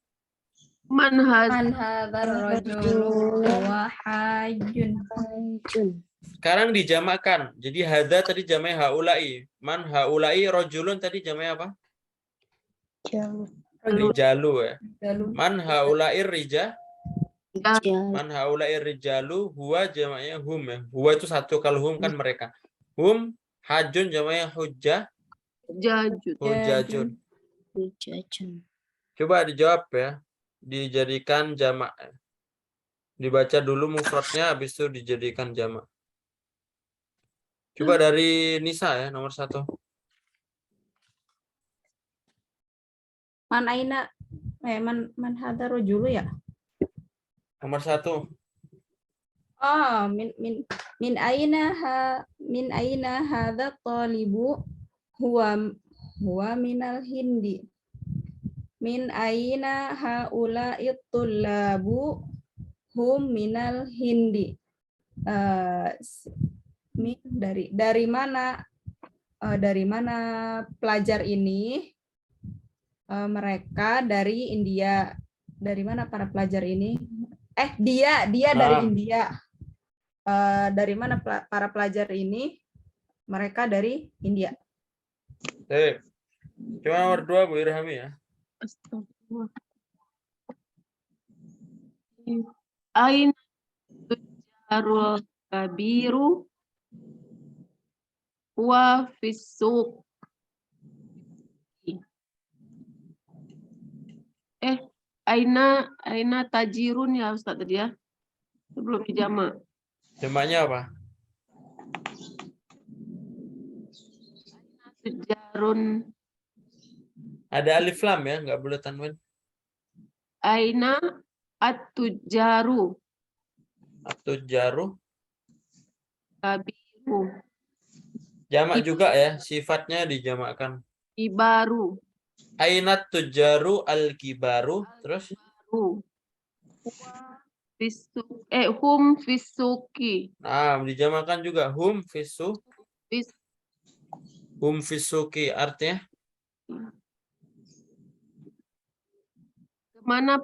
Man hadzal rajulu wa hajjun. Sekarang dijamakkan. Jadi hadza tadi jamaknya haulai. Man haulai rajulun tadi jamaknya apa? Rijalu ya. Man haulai Man haulai rijalu huwa jamaknya hum ya. Huwa itu satu, kalau hum kan mereka. Hum hajun jamaknya hujajun. Coba dijawab ya. Dijadikan jamak. Dibaca dulu mufradnya habis itu dijadikan jamak. Coba dari Nisa ya, nomor 1. Man hadza rajulu ya? Nomor 1. Min aina hadza talibu huwa minal hindi. Min aina haula'i tullabu hum minal hindi. Dari mana pelajar ini? Mereka dari India. Dari mana para pelajar ini? Dia dari India. Dari mana para pelajar ini? Mereka dari India. Coba nomor 2 Bu Irhami ya. Astagfirullah. Ain tujarul kabiru wa fisuq. Aina tajirun ya Ustaz tadi ya. Sebelum dijamak. Jamaknya apa? Tujjarun. Ada alif lam ya, nggak boleh tanwin. Aina at-tujjaru. Atau jaruh. Kabiru. Jamak juga ya, sifatnya dijamakkan. Kibaru. Ainat tujaru al-kibaru. Terus Ru. Hum fisuki. nah, dijamakkan juga hum fisu. Fis- Hum fisuki artinya Kemana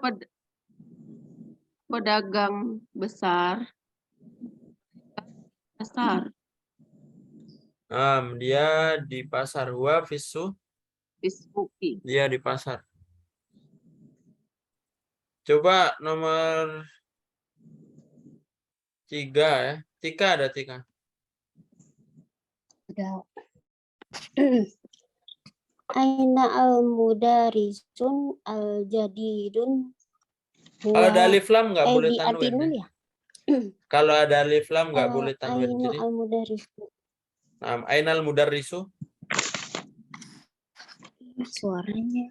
pedagang besar? Pasar. dia di pasar. Huwa fisu, Fisuki. dia di pasar. Coba nomor 3 ya. Tika ada Tika. Ada. Aina al-mudarisun al-jadidun. Kalau ada alif lam nggak boleh di tanwin. Atinul Ya. ya? Kalau ada alif lam nggak boleh tanwin. Aina Jadi, al-mudarisun. ainal mudarrisu. Suaranya.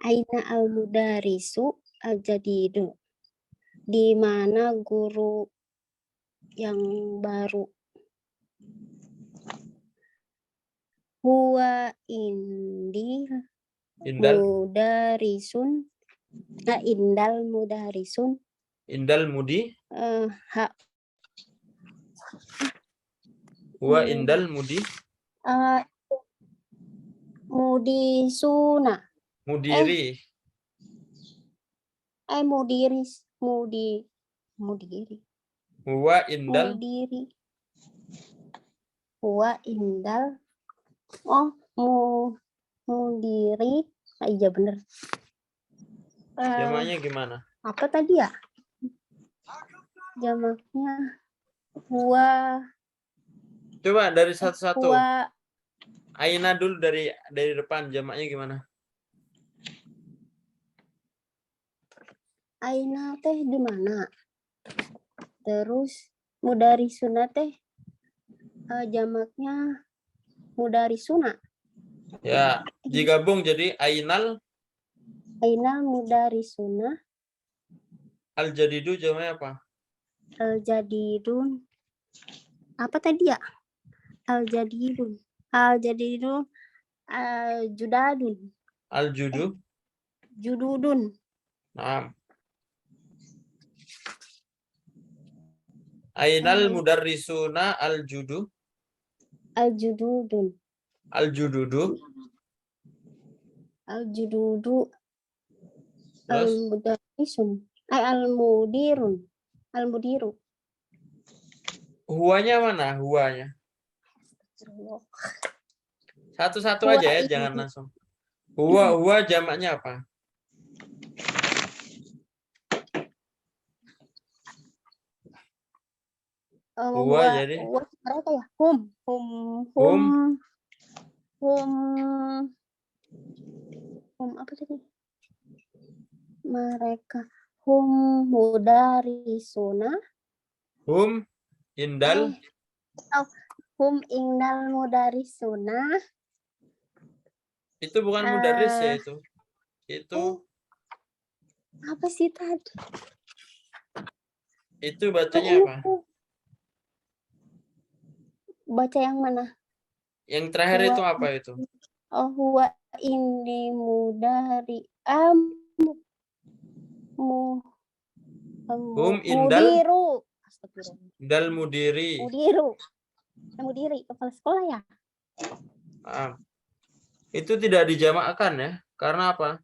Aina al-mudarisu al-jadidu. Di mana guru yang baru? Huwa indal Indal mudarisun. Indal mudarisun. indal mudi. Ha, Huwa indal mudi. mudisuna. Mudiri. Mudiri. Huwa indal. Mudiri. Huwa indal. Mudiri. Iya bener. Jamaknya gimana? Apa tadi ya? Jamaknya huwa. Coba dari satu-satu. Huwa. Aina dulu dari depan, jamaknya gimana? Aina teh di mana? Terus mudarisuna teh jamaknya mudarisuna. Ya, digabung jadi ainal Mudarisuna al-jadidu jamaknya apa? al-jadidun. Apa tadi ya? Al-jadidun. Al-judadun. Al-judu. Jududun. Nah. Ainal mudarrisuna al-judu. Al-jududun. Al-jududu. Al-jududu. Terus Al-mudarrisun. Al-mudirun. Al-mudiru. huwanya mana? Huwanya. Satu-satu Huwa aja ya, ini. jangan langsung. Huwa jamaknya apa? Huwa jadi Mereka ya. Hum apa tadi? Mereka mudarisuna. hum indal. Hum indal mudarisuna. Itu bukan mudarris ya itu. Itu Apa sih tadi? itu bacanya apa? Baca yang mana? Yang terakhir Huwa. itu apa itu? Huwa indi mudari Hum indal. mudiru. Astagfirullah. Indal mudiri. Mudiri kepala sekolah ya? Itu tidak dijamakkan ya. Karena apa?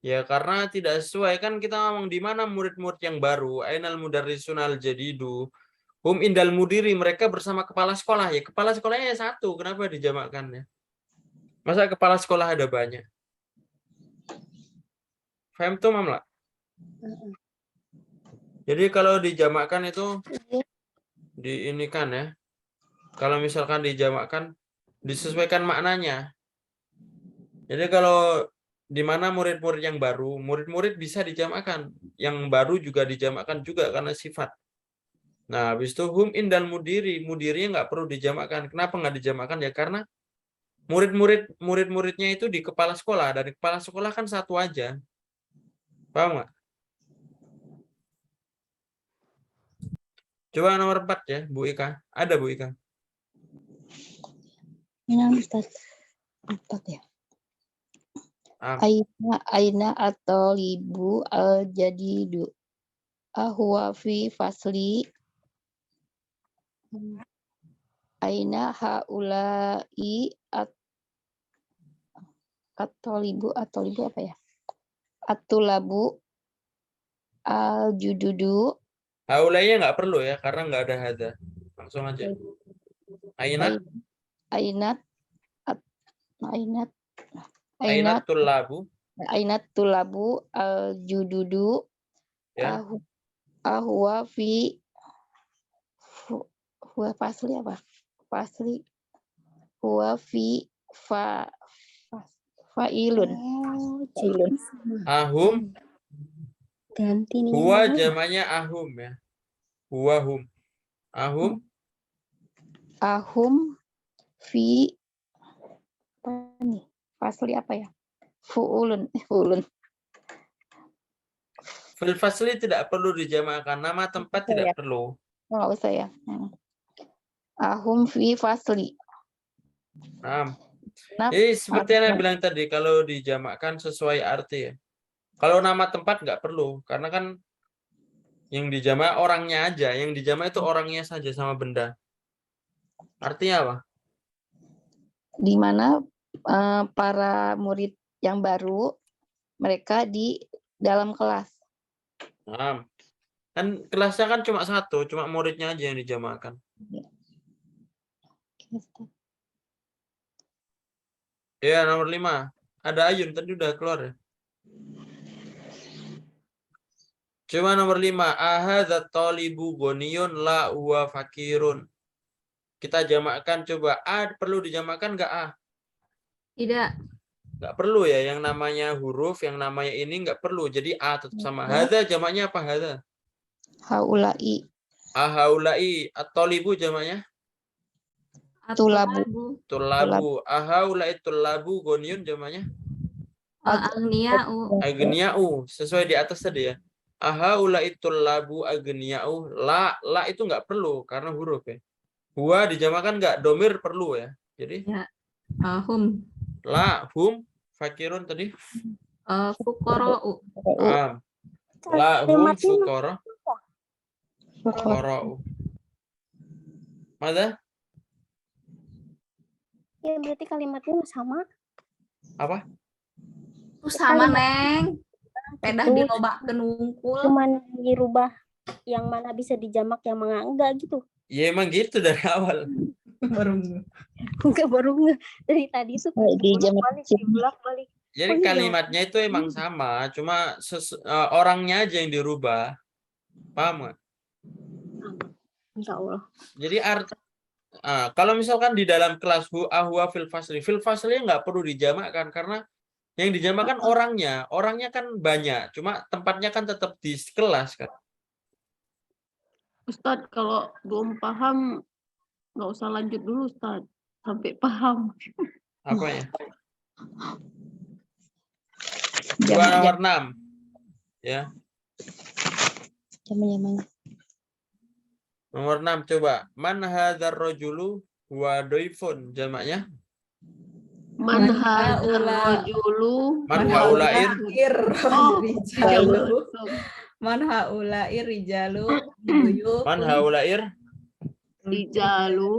Ya karena tidak sesuai, kan kita ngomong di mana murid-murid yang baru. Ainal mudarrisun al-jadidu. Hum indal mudiri, mereka bersama kepala sekolah. Ya kepala sekolahnya satu, kenapa dijamakkan ya? Masa kepala sekolah ada banyak? Faham tuh Mamla? Jadi kalau dijamakkan itu diinikan ya. Kalau misalkan dijamakkan disesuaikan maknanya. Jadi kalau di mana murid-murid yang baru, murid-murid bisa dijamakkan. Yang baru juga dijamakkan juga karena sifat. Nah, habis itu hum indal mudiri. Mudirinya nggak perlu dijamakkan. Kenapa nggak dijamakkan? Ya karena murid-muridnya itu di kepala sekolah. Dari kepala sekolah kan satu aja. Paham nggak? Coba nomor 4 ya, Bu Ika. Ada Bu Ika. Ini Ustaz. 4 ya. Ah, Aina atau libu al jadidu. Ahwa fi fasli. Aina haulai atau libu apa ya? Atulabu al jududu. haulainya nggak perlu ya, karena nggak ada hada. Langsung aja. Aina, Ainat Ainat aina tulabu. Ainat tulabu al jududu Ya. ahwa fi huwa fasli apa? Fasli huwa fi fa'ilun. Oh, Fa'ilun. Ahum, ganti nih. huwa jamaknya ahum ya. Huwa hum. Ahum, Ahum fi apa nih? Fasli apa ya? Fu'ulun. fil fasli tidak perlu dijamakkan. Nama tempat Bisa ya? tidak perlu. Nggak usah ya. Ahum fi fasli. Nah, Nah, jadi seperti yang saya bilang tadi, kalau dijamakkan sesuai arti ya. Kalau nama tempat nggak perlu, karena kan yang dijamak orangnya aja, yang dijamak itu orangnya saja sama benda. Artinya apa? di mana para murid yang baru mereka di dalam kelas. Nah, kan kelasnya kan cuma satu, cuma muridnya aja yang dijamakkan. Ya, nomor 5. Ada Ayun, tadi udah keluar ya. Cuma nomor 5. Ahadza talibu ghaniyun la huwa fakirun. Kita jamakkan coba. A perlu dijamakkan nggak A? Tidak. Nggak perlu ya. Yang namanya huruf, yang namanya ini nggak perlu. Jadi A tetap sama. Hadza jamaknya apa hadza? Haulai Ahaulai. At-talibu jamaknya? tulabu. Tulabu. Ahaulai tulabu ghaniyun jamaknya? Agnia'u. Agnia'u. Sesuai di atas tadi ya. Ahaulai tulabu agnia'u. La itu nggak perlu karena huruf ya. Huwa dijamakkan nggak? Domir perlu ya. Jadi Hum. la hum fakirun tadi. Fuqara'u. La hum Kalimatnya fuqara. Fuqara'u. Mana? ya berarti kalimatnya sama. Apa? Sama Neng. Pedah dilobakeun wungkul. Cuman dirubah yang mana bisa dijamak, yang mana enggak gitu. Ya emang gitu dari awal. Enggak, baru enggak. Dari tadi tuh bolak-balik. Jadi Oh, iya. kalimatnya itu emang sama, cuma orangnya aja yang dirubah. Paham nggak? Insya Allah. Jadi kalau misalkan di dalam kelas huwa fil fasli nggak perlu dijamakkan karena yang dijamakkan orangnya kan banyak, cuma tempatnya kan tetap di kelas kan. Ustadz, kalau belum paham, nggak usah lanjut dulu, Ustadz. Sampai paham. Apa ya? Coba nomor 6. Ya. Nomor 6 coba. Man hadzal rajulu huwa dhaifun jamaknya? Man hadzal rajulu. Man haulair. Rijalu. Man haulair rijalu. Man haulair Rijalu.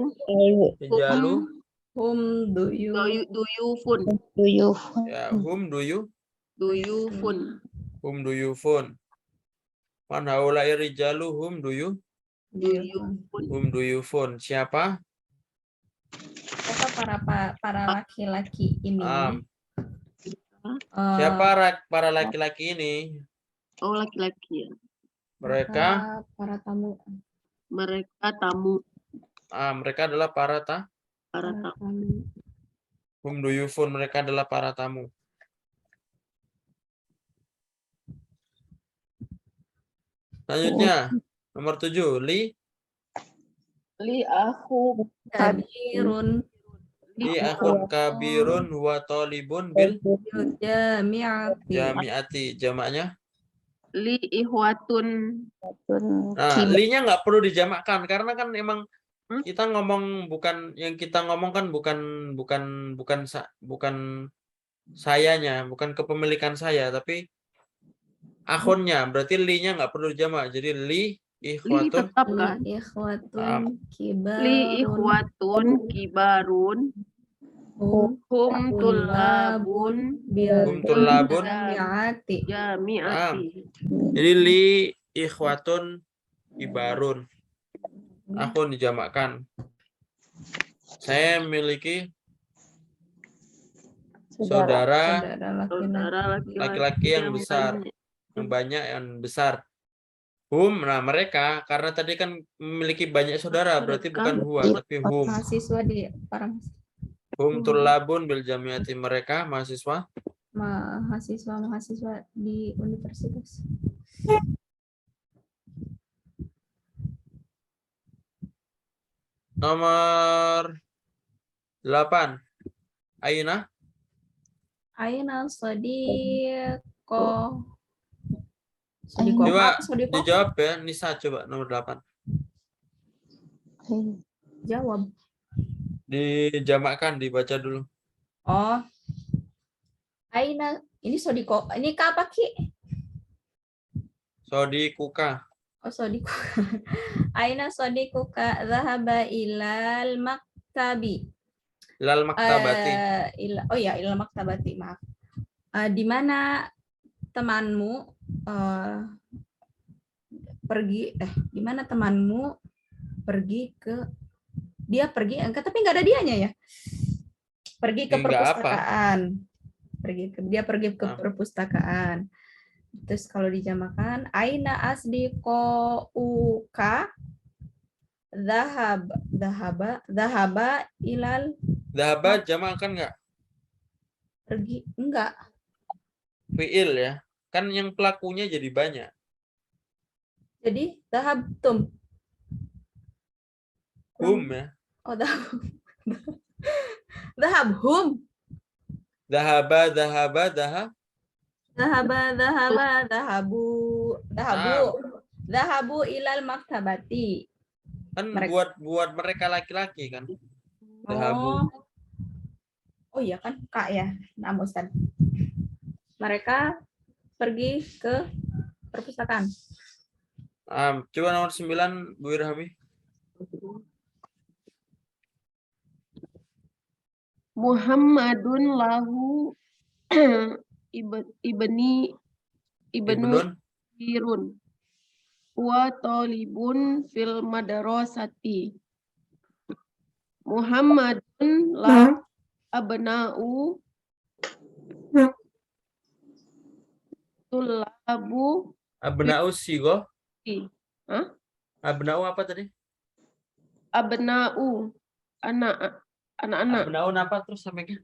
hum Duyufun. ya hum Duyufun. hum duyufun. Man haulair rijalu hum duyufun. Siapa? Para laki-laki ini. Siapa para laki-laki ini? Oh, laki-laki ya. Mereka para tamu. Mereka tamu. Mereka adalah para tamu. hum duyufun, mereka adalah para tamu. Selanjutnya nomor 7, li Li aku kabirun Li akhun kabirun wa talibun bil bil jami'ati. jami'ati. Jamaknya. li ihwatun Nah, li-nya nggak perlu dijamakkan karena kan emang Hmm? kita ngomong bukan yang kita ngomong kan bukan sayanya, bukan kepemilikan saya, tapi akhunnya. Berarti li-nya nggak perlu dijamak. Jadi li li ikhwatun. tetap kan Li ikhwatun Ah. kibarun li ihwatun kibarun hum hum tulabun bil Hum tulabun. jami'ati. jami'ati. Jadi li ikhwatun ibarun. Akhun dijamakkan. Saya memiliki saudara Saudara laki-laki. Saudara laki-laki yang besar, banyak. yang banyak, yang besar. Hum, nah mereka, karena tadi kan memiliki banyak saudara, berarti Mereka. bukan huwa, tapi hum. Mahasiswa di para Hum tulabun bil jamiati, mereka mahasiswa. mahasiswa di universitas. Nomor 8. Aina, Aina sodiko. Sodiko coba apa? Sodiko? dijawab ya. Nisa coba nomor 8. Jawab. Dijamakkan, dibaca dulu. Oh. Aina, ini sodiko. Ini apa Ki? Sodikuka. Oh, sodiko. Aina sodikuka zahaba ilal maktabi. Ilal maktabati. Oh ya, ilal maktabati, maaf. Di mana temanmu di mana temanmu pergi ke tapi nggak ada dianya ya. Pergi ke Nggak apa. perpustakaan. Dia pergi ke Ah. perpustakaan. Terus kalau dijamakan aina asdiqauka Zahaba ilal Dhahaba jamakkan nggak? pergi enggak. Fi'il ya. Kan yang pelakunya jadi banyak. Jadi zahabtum. Hum ya. Oh, zahabhum. Dhahaba. Zahabu ilal maktabati. Kan Mereka. buat mereka laki-laki kan. Dhahabu. Oh iya kan Kak ya. Nah, Ustaz. Mereka pergi ke perpustakaan. Coba nomor 9 Bu Irhami. Muhammadun lahu ibnu Ibnun. Irun wa talibun fil madrasati. Muhammadun la abna'u tulabu Abna'u sigo. Hah? Abna'u apa tadi? Abna'u anak-anak. Abna'u apa terus sampainya?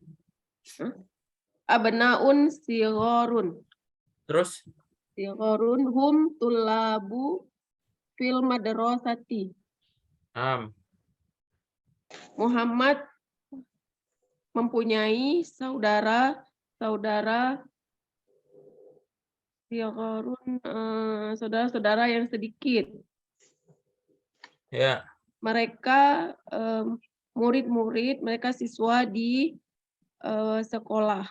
Abna'un sigharun. Terus? Sigharun hum tulabu fil madrasati. Muhammad mempunyai saudara-saudara saudara-saudara yang sedikit. Ya. Mereka murid-murid, mereka siswa di sekolah.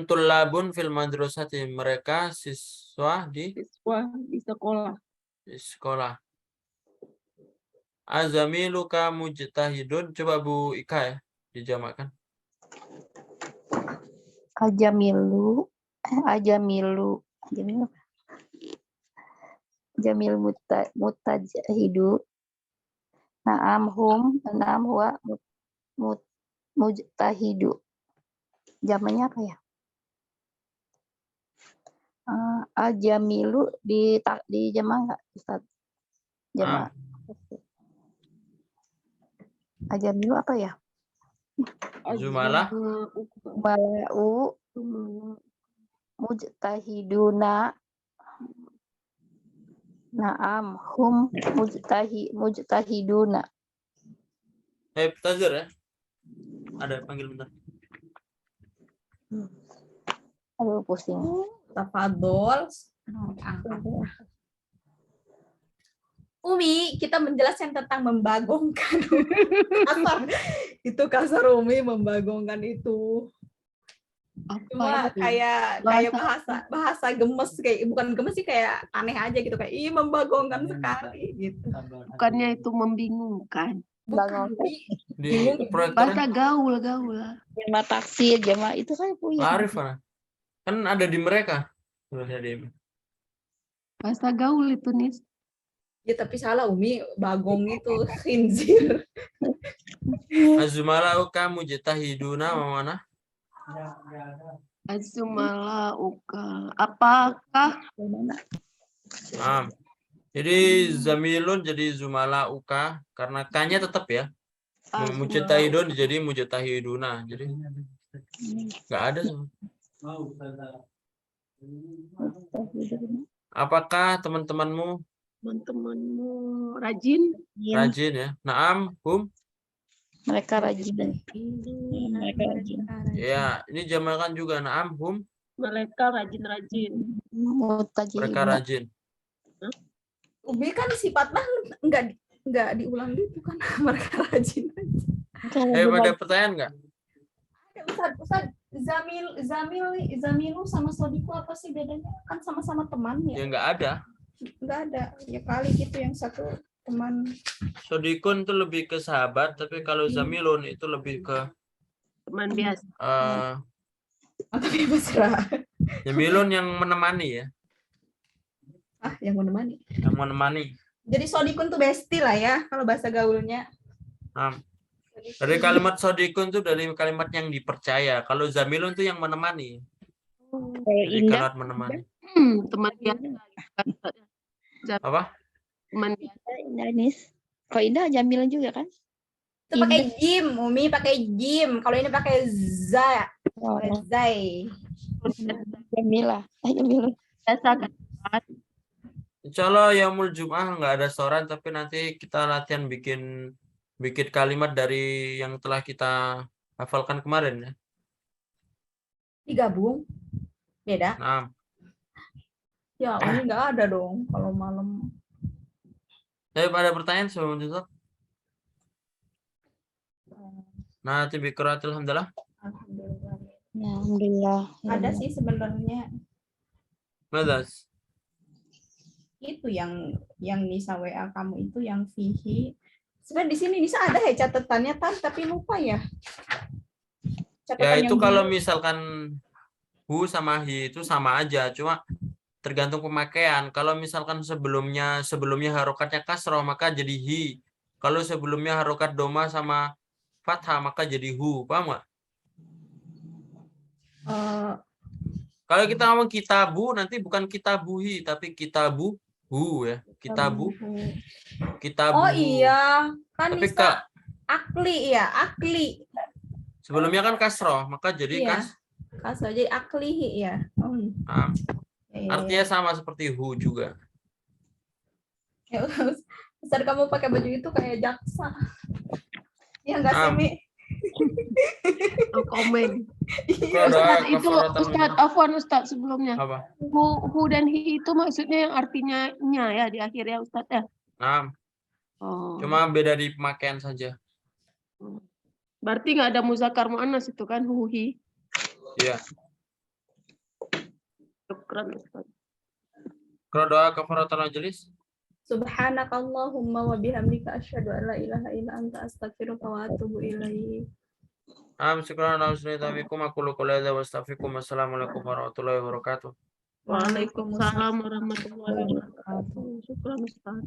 Tulabun fil madrasati, mereka siswa di sekolah. Di sekolah. Azamiluka mujtahidun, coba Bu Ika ya, dijamakkan. Jamil mutajahidu. Naam huwa mujtahidu. Jamannya apa ya? Ajamilu di jama enggak, Ustaz? Jama. Ajamilu apa ya? Zumalah. Bala'u mujtahiduna. Naam, hum mujtahiduna. Tazir ya. Ada panggil bentar. Aduh, pusing. Tafadhol. Umi, kita menjelaskan tentang membagongkan. Kasar. Itu kasar Umi, membagongkan itu. Cuma itu? kayak bahasa gemes, kayak bukan gemes sih, kayak aneh aja gitu, kayak ih membagongkan sekali gitu. Bukannya itu membingungkan. Bukan, Umi. Di Bahasa proyektornya gaul. Jama taksir, jama itu kan punya. Arif kan ada di mereka. Tulisnya di Bahasa gaul itu nih. Ya tapi salah Umi, bagong itu khinzir. Azumala uka mujtahiduna mana? Azumala uka. Apakah Jadi zamilun jadi zumala uka karena kanya tetap ya. Mujtahidun jadi mujtahiduna. Jadi nggak ada. Apakah teman-temanmu teman-temanmu rajin? rajin ya? Naam, Mereka rajin. Mereka rajin. Ya, ini jamakan juga naam, Mereka rajin-rajin. mereka rajin. Umi kan sifatnya enggak diulang gitu kan. Mereka rajin. Ada pertanyaan nggak? Ustaz, Zamilu sama Sodiku apa sih bedanya? Kan sama-sama teman Ya ya? nggak ada. Enggak ada. Ya kali gitu yang satu teman. Sodikun itu lebih ke sahabat, tapi kalau zamilun itu lebih ke Teman biasa. Tapi mesra. zamilun yang menemani ya, Yang menemani. yang menemani. Jadi Sodikun tuh bestie lah ya kalau bahasa gaulnya. Dari kalimat sodikun itu dari kalimat yang dipercaya. Kalau zamilun itu yang menemani. Kalau Dari Indah, kalimat menemani. Teman biasa. Apa? Teman Indah Nis. Kalau Indah Jamilan juga kan? Itu pakai jim, Umi pakai jim. Kalau ini pakai za. Oh, Zai. Jamila. biasa kan. Insya Allah yaumul Jum'ah nggak ada soran, tapi nanti kita latihan bikin kalimat dari yang telah kita hafalkan kemarin ya. Digabung. Beda. Nah, Ya, Umi nggak ada dong kalau malam. ada pertanyaan sebelum tutup? Nah, tibikaratul alhamdulillah. Alhamdulillah. Ya, alhamdulillah. Ada sih sebenarnya Madas. itu yang Nisa WA kamu itu yang fihi. Sebenarnya di sini Nisa ada ya catatannya tapi lupa ya. Ya Catatan itu yang kalau dulu. misalkan hu sama hi itu sama aja, cuma tergantung pemakaian. Kalau misalkan sebelumnya harokatnya kasroh maka jadi hi. Kalau sebelumnya harokat doma sama fathah maka jadi hu, paham nggak? Kalau kita ngomong kitabu nanti bukan kitabuhi tapi kitabu hu ya, kitabu. Oh iya, kan Tapi Nisa akli ya, akli. sebelumnya kan kasroh maka jadi Iya. Kasroh jadi aklihi ya. Nah, artinya sama seperti hu juga. Ya, Ustaz kamu pakai baju itu kayak jaksa. Ya enggak sih, Mi? Komen. Ustaz, Itu Ustaz Afwan Ustaz sebelumnya. Apa? Hu dan hi itu maksudnya yang artinya nya ya di akhir ya Ustaz ya. Nah, Oh. cuma beda di pemakaian saja. Berarti nggak ada muzakkar muannas itu kan hu hi. Iya. Syukran Ustaz. Kalau doa kafaratul majelis. Subhanakallahumma wa bihamdika asyhadu an la ilaha illa anta astaghfiruka wa atubu ilaik. Syukran ala husni taufiqikum aku qouli hadza wa astaghfirukum. Wassalamualaikum warahmatullahi wabarakatuh. Waalaikumsalam warahmatullahi wabarakatuh. Syukran Ustaz.